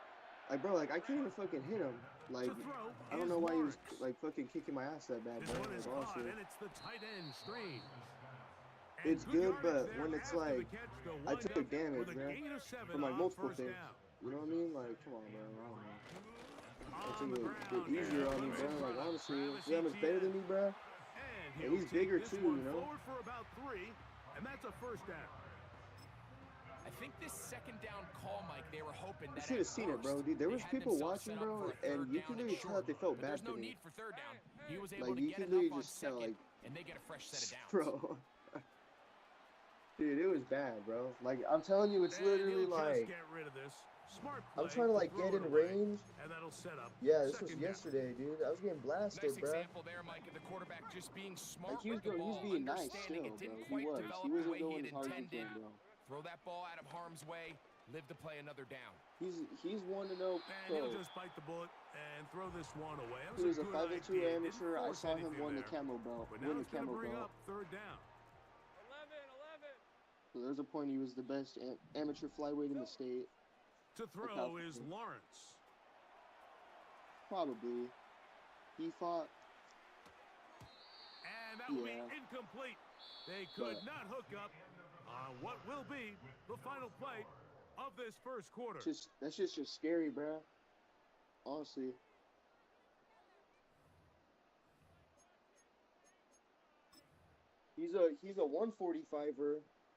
like, bro, like, I can't even fucking hit him. Like, To throw I don't is know why he was, Lawrence. like, fucking kicking my ass that bad, This bro. one is Like, caught, honestly. and it's the tight end, Strange. And It's good, yardage but there when it's after the like, catch, they'll I wind took up damage, with a bro, gain of 7 from, like, on multiple 1st things. down. You know what I mean? Like, come on, bro. I don't know. I On think the it ground would get easier here, on me, bro. losing Like, from honestly, Travis Lemon's better than Etienne. me, bro. And And he's he'll take bigger this too, one you know? forward for about 3, and that's a 1st down. I think this 2nd down call, Mike, they were hoping You that should at have seen it, bro, first, dude. There they was had people themselves watching, set up bro, for a and 3rd you down can and literally tell that they short. felt But bad there's for no me. need for 3rd down. He was able Like, to you get can enough literally on just tell, 2nd, like, and they get a fresh set of downs. bro. Dude, it was bad, bro. Like, I'm telling you, it's And literally he'll just like, get rid of this. Smart I'm play trying to, like, throw get it in away, range. and that'll set up Yeah, this was 2nd down. yesterday, dude. I was getting blasted, Nice bro. example there, Mike, of the quarterback just being smart Like, he was with the going, he was ball, being nice understanding still, it bro. didn't He quite was. develop He the wasn't way he going had as hard as he intended. can, bro. Throw that ball out of harm's way, live to play another down. He's 1-0 And he'll pro. just bite the bullet and throw this one away. That He was a good 5-2 idea. Didn't amateur. I force saw him anything win the there. camo belt. But now Win the it's going to camo bring belt. up 3rd down. So there's a point he was the best amateur flyweight in the state. To throw is Lawrence. Probably. He fought. And that will be Yeah. incomplete. They could But- not hook up on what will be the final play of this 1st quarter. That's just scary, bro. Honestly. He's a 145er,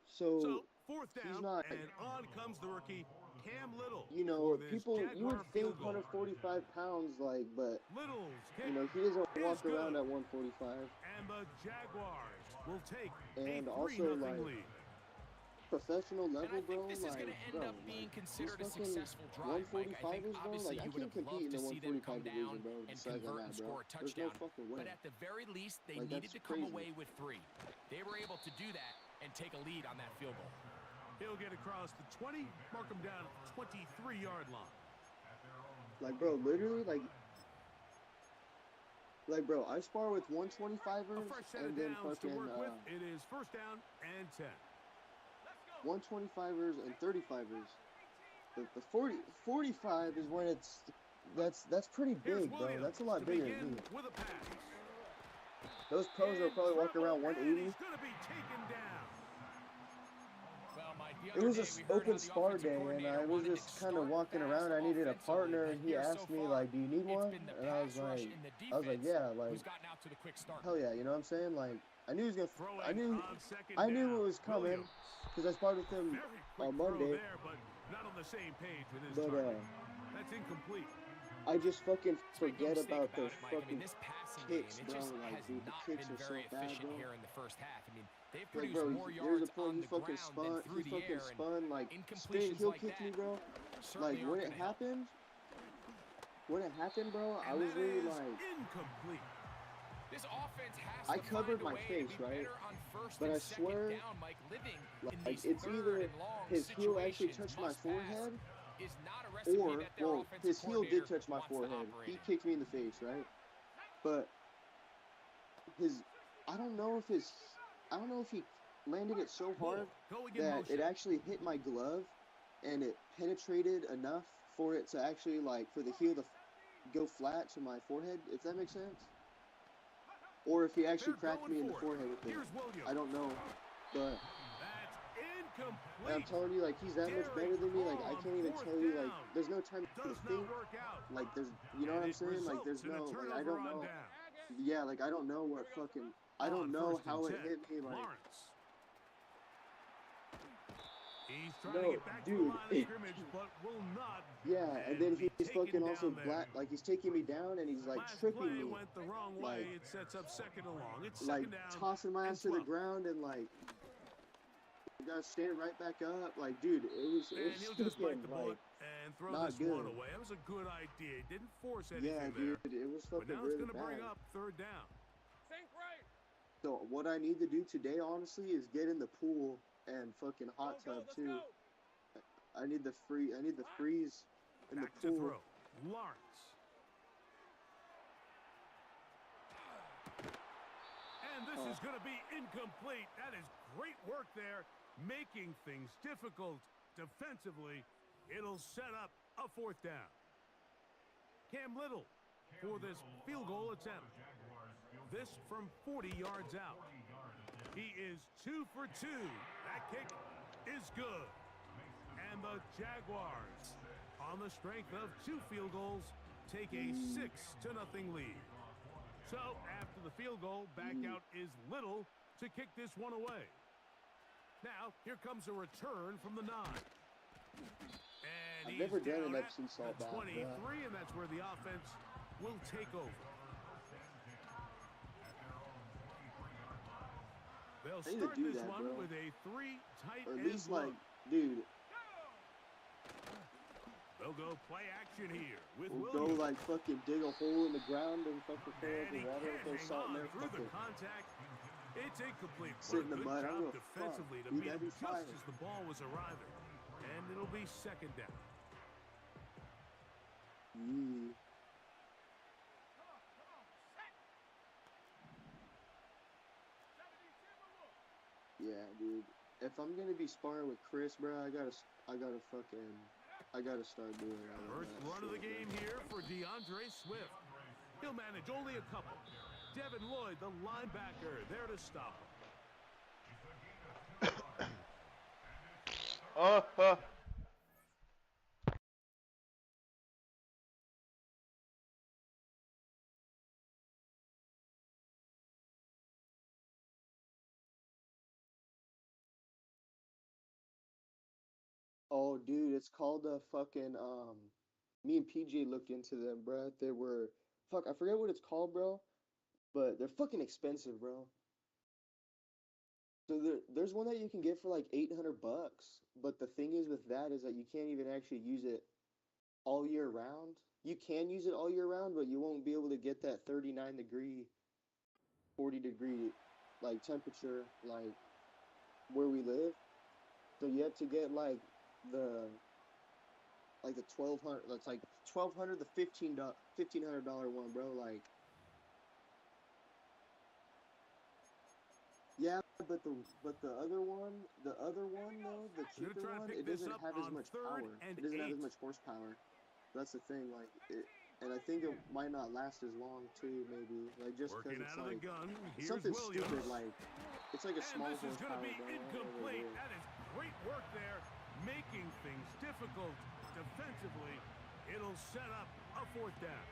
so So, fourth he's down, not. and on comes the rookie, Cam Little. You For know, this people, you would Jaguar think field goal. 145 pounds, like, but Little's kick you know, he doesn't is walk good. around at 145. And the Jaguars will take And a 3-0 also, like, lead. professional And level, I think bro. this is Like, going to end bro, up being like, considered a these fucking successful drive, Mike. I think 145ers, bro. obviously Like, I you would can't have compete loved in to the see them 145 come down division, bro. and Besides convert that, and bro. score a There's touchdown. no fucking way. But at the very least, they Like, needed that's to come crazy. away with 3. They were able to do that and take a lead on that field goal. He'll get across the 20, mark him down at the 23-yard line. Like, bro, literally, like, bro, I spar with 125ers A fresh set and of then downs to fucking work with. It is first down and 10. 125ers and 35ers. The 45 is when that's pretty Here's big, bro. Williams That's a lot to bigger than begin me. with a pass. Those pros will probably walk around 180. He's going to be taken down. Well, Mike, the It other was day an we heard open how the spar offensive day, and coordinator I was wanted to just kind of start walking fast around. I needed a offensively, partner, but and he here asked so me, far, like, do you need it's one? been the And I was pass rush like, and the defense yeah, like, who's gotten out to the quick start. hell yeah, you know what I'm saying? Like, I knew he was gonna, I Throwing knew, on second I knew down, it was coming, Williams. because I sparred with him Very quick on throw Monday, there, but not on the same page with his but target. That's incomplete. I just fucking Let's make no forget mistake about those it, Mike. I mean, fucking this passing kicks, game, it bro. just Like, has dude, the not kicks been are so very bad, efficient bro. here in the first half. I mean, they've Like, produced bro, more there's yards a point on he the fucking ground spun, than through he the fucking air, spun, like, and spin incompletions heel like kicked that me, bro. certainly Like, when aren't it gonna help. happened, bro, I And was that really is like, incomplete. This offense has I to covered find a my way face, to be right? better on first But and I second swear, down, Mike. Living in like, these it's third either and long his heel actually situations, touched my must pass forehead, is not a recipe or, that their well, offensive his heel coordinator did touch my wants to forehead. operate He in. kicked me in the face, right? But I don't know if he landed it so hard Going in that motion. it actually hit my glove and it penetrated enough for it to actually, like, for the heel to go flat to my forehead, if that makes sense. Or if he actually They're cracked going me in the for it. forehead with it. Here's Williams. I don't know. But That's incomplete. and I'm telling you, like, he's that much better than me. Like, I can't even tell you, like, there's no time to Does think. not work out. Like, there's, you know what I'm And it saying? Like, results there's in a no, like, I turnover don't on know. down. Yeah, like, I don't know what fucking, I don't On know first and how it 10, hit me, like, Lawrence. He's trying no, to get back to the dude, line of scrimmage, but will not. yeah, and then be he's taken fucking also down there. like, he's taking me down and he's, like, Last tripping play me, went the wrong way. It sets up second and long. It's like, second down. tossing my and ass to the 12. ground and, like, you gotta stand right back up. Like, dude, it was And he'll just bite the bullet fucking, and throw not this one good. away. That was a good idea. Didn't force like, yeah, anything dude, there. it was But fucking now it's really going to bring bad. up third down. So what I need to do today, honestly, is get in the pool and fucking hot tub too. I need the freeze in Back the to pool. throw. Lawrence. And this is going to be incomplete. That is great work there, making things difficult defensively. It'll set up a fourth down. Cam Little for this field goal attempt. This from 40 yards out. He is 2 for 2. That kick is good. And the Jaguars, on the strength of 2 field goals, take a 6-0 lead. So after the field goal, back out is Little to kick this one away. Now, here comes a return from the 9. And I've he's never done down an at Epsom salt the bath. 23, and that's where the offense will take over. They'll I need to start do this that, one bro. with a 3 tight Or at end least, look. like, dude, They'll go play action here with we'll Williams. go, like, fucking dig a hole in the ground and fucking throw And up he the water and can't throw hang salt in on there. through the Fucking contact. It's incomplete. sit What in a the good mud. I job don't give a fuck. defensively to Dude, meet that'd him be just fire. as the ball was arriving. And it'll be second down. Yeah. Yeah, dude. If I'm gonna be sparring with Chris, bro, I gotta start doing all of First that run of the shit, game bro. here for DeAndre Swift. He'll manage only a couple. Devin Lloyd, the linebacker, there to stop him. Oh, dude, it's called a fucking Me and PJ looked into them, bro. They were fuck. I forget what it's called, bro. But they're fucking expensive, bro. So there's one that you can get for like $800. But the thing is with that is that you can't even actually use it all year round. You can use it all year round, but you won't be able to get that 39-degree, 40-degree like temperature like where we live. So you have to get like the 1200. That's like 1200 the $1,500 one, bro. Like, yeah, but the other one though, the They're gonna cheaper try to one, pick it this doesn't up have as on much 3rd power. and It doesn't have 8. as much horsepower. That's the thing. Like it, and I think it might not last as long too. Maybe like just because Working it's out of the like gun. it's Here's something Williams. stupid. Like it's like a And small this is going to horsepower, be bro. I don't know what it incomplete. is. That is great work there, making things difficult defensively. It'll set up a 4th down.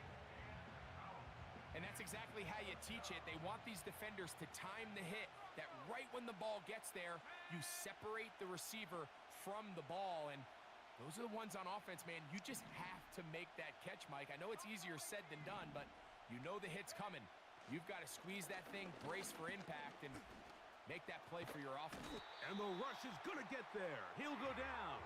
And that's exactly how you teach it. They want these defenders to time the hit, that right when the ball gets there, you separate the receiver from the ball. And those are the ones on offense, man. You just have to make that catch, Mike. I know it's easier said than done, but you know the hit's coming. You've got to squeeze that thing, brace for impact, and make that play for your offense. And the rush is going to get there. He'll go down.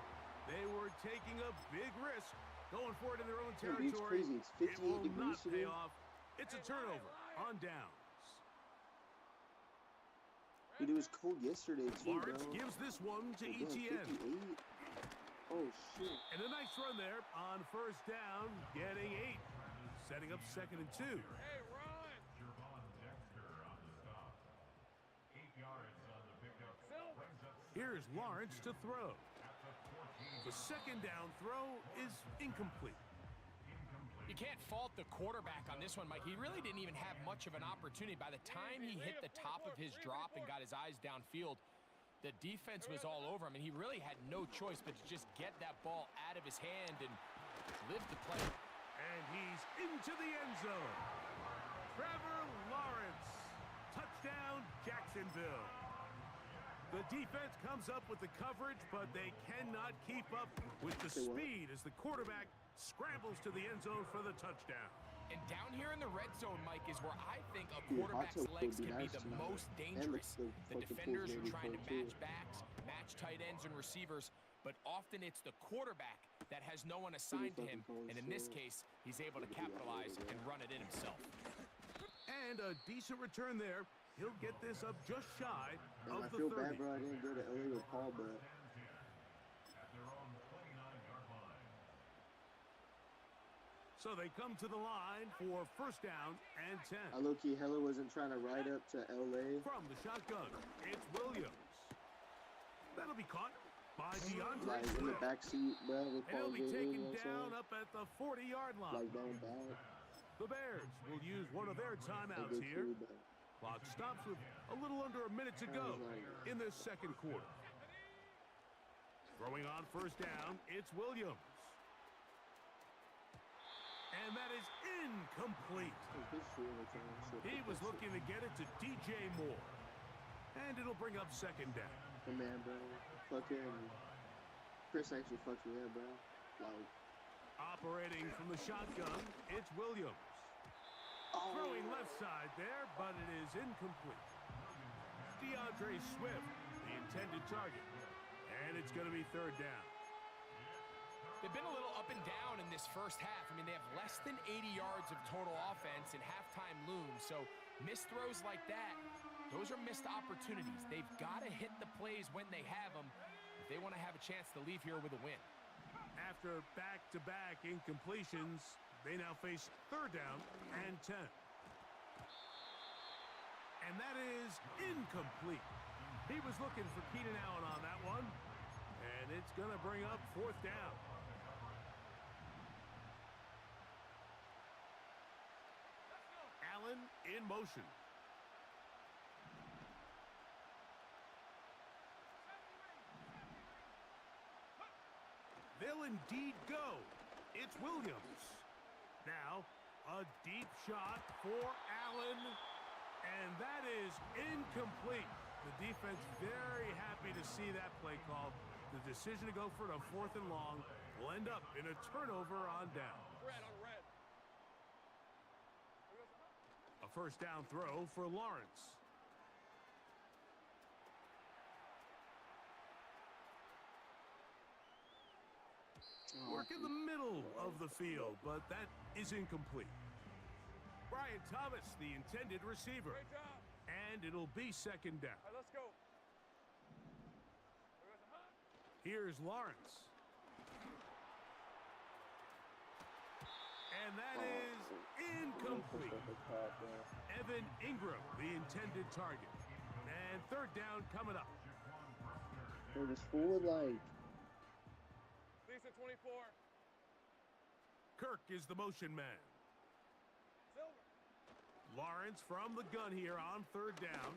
They were taking a big risk, going for it in their own Dude, it's territory. crazy. It's It 58 will degrees not pay today. off. It's a turnover on downs. Dude, it was cold yesterday too, Lawrence bro. gives this one to Damn, ETN. 58. Oh shit. And a nice run there on 1st down, getting 8. Setting up 2nd and 2. Hey, run! Here's Lawrence to throw. The 2nd down throw is incomplete. You can't fault the quarterback on this one, Mike. He really didn't even have much of an opportunity. By the time he hit the top of his drop and got his eyes downfield, the defense was all over him, and he really had no choice but to just get that ball out of his hand and live the play. And he's into the end zone. Trevor Lawrence. Touchdown, Jacksonville. The defense comes up with the coverage, but they cannot keep up with the speed as the quarterback scrambles to the end zone for the touchdown. And down here in the red zone, Mike, is where I think a quarterback's legs can be the most dangerous. The defenders are trying to match backs, match tight ends and receivers, but often it's the quarterback that has no one assigned to him. And in this case, he's able to capitalize and run it in himself. And a decent return there. He'll get this up just shy of I the feel 30. bad, bro. I didn't go to LA with Paul, but So they come to the line for 1st down and 10. I low-key hella wasn't trying to ride up to LA. From the shotgun, it's Williams. That'll be caught by DeAndre Like in the Swift. back seat, bro. With And he'll Paul be J. taken down up at the 40-yard line. Like down back. The Bears will use one of their timeouts They here. cool, but Clock stops with a little under a minute to go in the 2nd quarter. Throwing on 1st down, it's Williams. And that is incomplete. He was looking to get it to DJ Moore. And it'll bring up 2nd down. Oh, man, bro. Fucking Chris actually fucked me up, bro. Like, Operating from the shotgun, it's Williams. Throwing left side there, but it is incomplete. DeAndre Swift, the intended target. And it's going to be 3rd down. They've been a little up and down in this first half. I mean, they have less than 80 yards of total offense and halftime looms. So missed throws like that, those are missed opportunities. They've got to hit the plays when they have them if they want to have a chance to leave here with a win. After back-to-back incompletions, they now face 3rd down and 10. And that is incomplete. He was looking for Keenan Allen on that one. And it's going to bring up 4th down. Allen in motion. They'll indeed go. It's Williams. Now, a deep shot for Allen. And that is incomplete. The defense very happy to see that play call. the decision to go for it on 4th and long will end up in a turnover on down. Red on red. A first down throw for Lawrence. Work in the middle of the field, but that is incomplete. Brian Thomas, the intended receiver. Great job. And it'll be 2nd down. All right, let's go. Here's Lawrence. And that is incomplete. Evan Ingram, the intended target. And 3rd down coming up. They're just fooling like. Lisa 24. Kirk is the motion man. Silver. Lawrence from the gun here on 3rd down.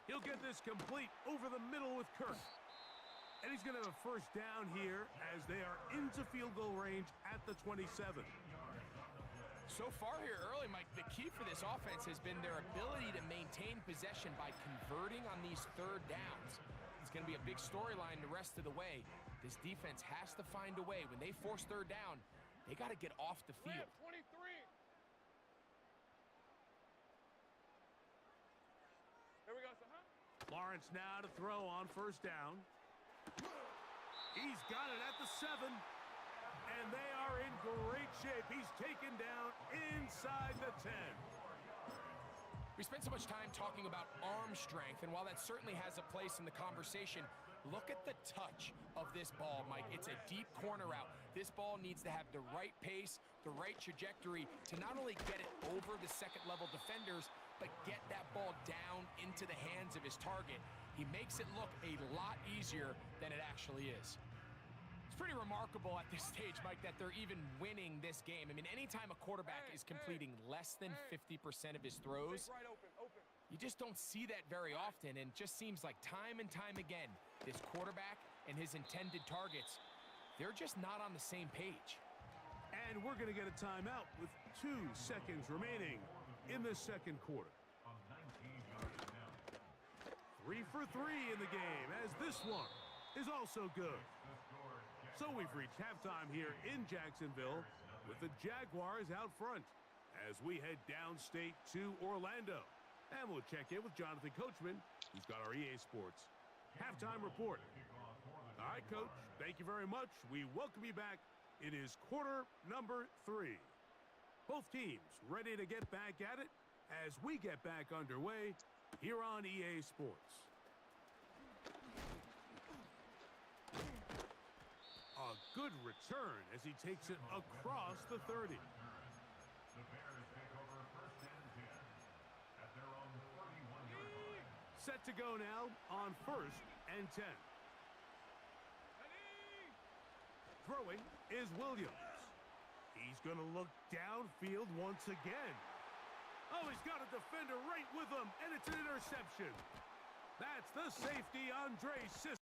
He'll get this complete over the middle with Kirk. And he's going to have a first down here as they are into field goal range at the 27. So far here early, Mike, the key for this offense has been their ability to maintain possession by converting on these 3rd downs. It's going to be a big storyline the rest of the way. This defense has to find a way. When they force 3rd down, they got to get off the field. 23. Here we go, Lawrence now to throw on 1st down. He's got it at the 7. And they are in great shape. He's taken down inside the 10. We spent so much time talking about arm strength, and while that certainly has a place in the conversation, look at the touch of this ball, Mike. It's a deep corner route. This ball needs to have the right pace, the right trajectory to not only get it over the second-level defenders, but get that ball down into the hands of his target. He makes it look a lot easier than it actually is. It's pretty remarkable at this stage, Mike, that they're even winning this game. I mean, anytime a quarterback is completing less than 50% of his throws, right open. you just don't see that very often, and just seems like time and time again, this quarterback and his intended targets, they're just not on the same page. And we're going to get a timeout with 2 seconds remaining in the 2nd quarter. 3 for 3 in the game, as this one is also good. So we've reached halftime here in Jacksonville with the Jaguars out front as we head downstate to Orlando. And we'll check in with Jonathan Coachman, who's got our EA Sports halftime report. All right, Coach, thank you very much. We welcome you back. It is quarter number 3. Both teams ready to get back at it as we get back underway here on EA Sports. A good return as he takes it across the 30. Set to go now on 1st and 10. Throwing is Williams. He's going to look downfield once again. Oh, he's got a defender right with him, and it's an interception. That's the safety, Andre Sis.